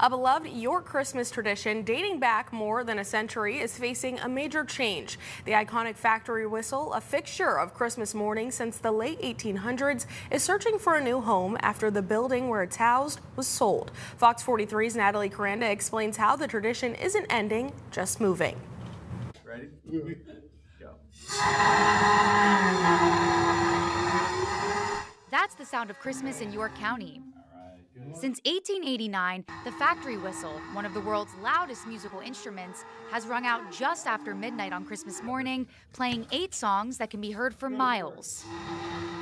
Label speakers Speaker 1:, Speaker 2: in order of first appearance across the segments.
Speaker 1: A beloved York Christmas tradition dating back more than a century is facing a major change. The iconic factory whistle, a fixture of Christmas mornings since the late 1800s, is searching for a new home after the building where it's housed was sold. Fox 43's Natalie Caranda explains how the tradition isn't ending, just moving.
Speaker 2: Ready? Go.
Speaker 3: That's the sound of Christmas in York County. Since 1889, the factory whistle, one of the world's loudest musical instruments, has rung out just after midnight on Christmas morning, playing 8 songs that can be heard for miles.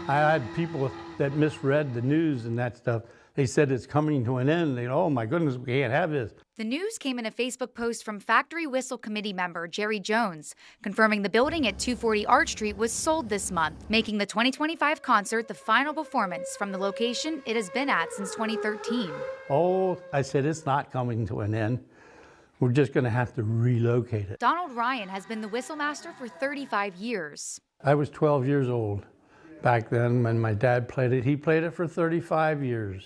Speaker 4: I had people that misread the news and that stuff. They said it's coming to an end. They, oh my goodness, we can't have this.
Speaker 3: The news came in a Facebook post from Factory Whistle Committee member Jerry Jones, confirming the building at 240 Arch Street was sold this month, making the 2025 concert the final performance from the location it has been at since 2013.
Speaker 4: Oh, I said it's not coming to an end. We're just going to have to relocate it.
Speaker 3: Donald Ryan has been the whistle master for 35 years.
Speaker 4: I was 12 years old back then when my dad played it. He played it for 35 years.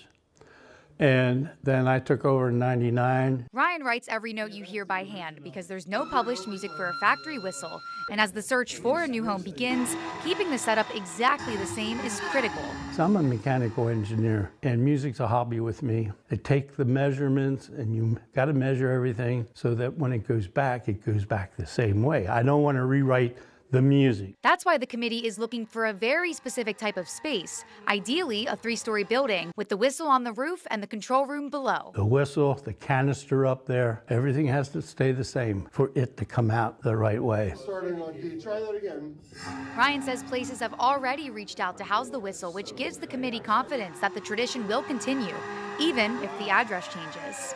Speaker 4: And then I took over in '99.
Speaker 3: Ryan writes every note you hear by hand because there's no published music for a factory whistle. And as the search for a new home begins, keeping the setup exactly the same is critical.
Speaker 4: So I'm a mechanical engineer, and music's a hobby with me. I take the measurements, and you got to measure everything so that when it goes back the same way. I don't want to rewrite the music.
Speaker 3: That's why the committee is looking for a very specific type of space, ideally a 3-story building with the whistle on the roof and the control room below.
Speaker 4: The whistle, the canister up there, everything has to stay the same for it to come out the right way.
Speaker 5: Starting on D. Try that again.
Speaker 3: Ryan says places have already reached out to house the whistle, which gives the committee confidence that the tradition will continue, even if the address changes.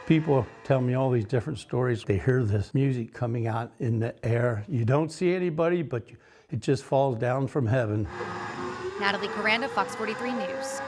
Speaker 4: People tell me all these different stories. They hear this music coming out in the air. You don't see anybody, but it just falls down from heaven.
Speaker 3: Natalie Caranda, Fox 43 News.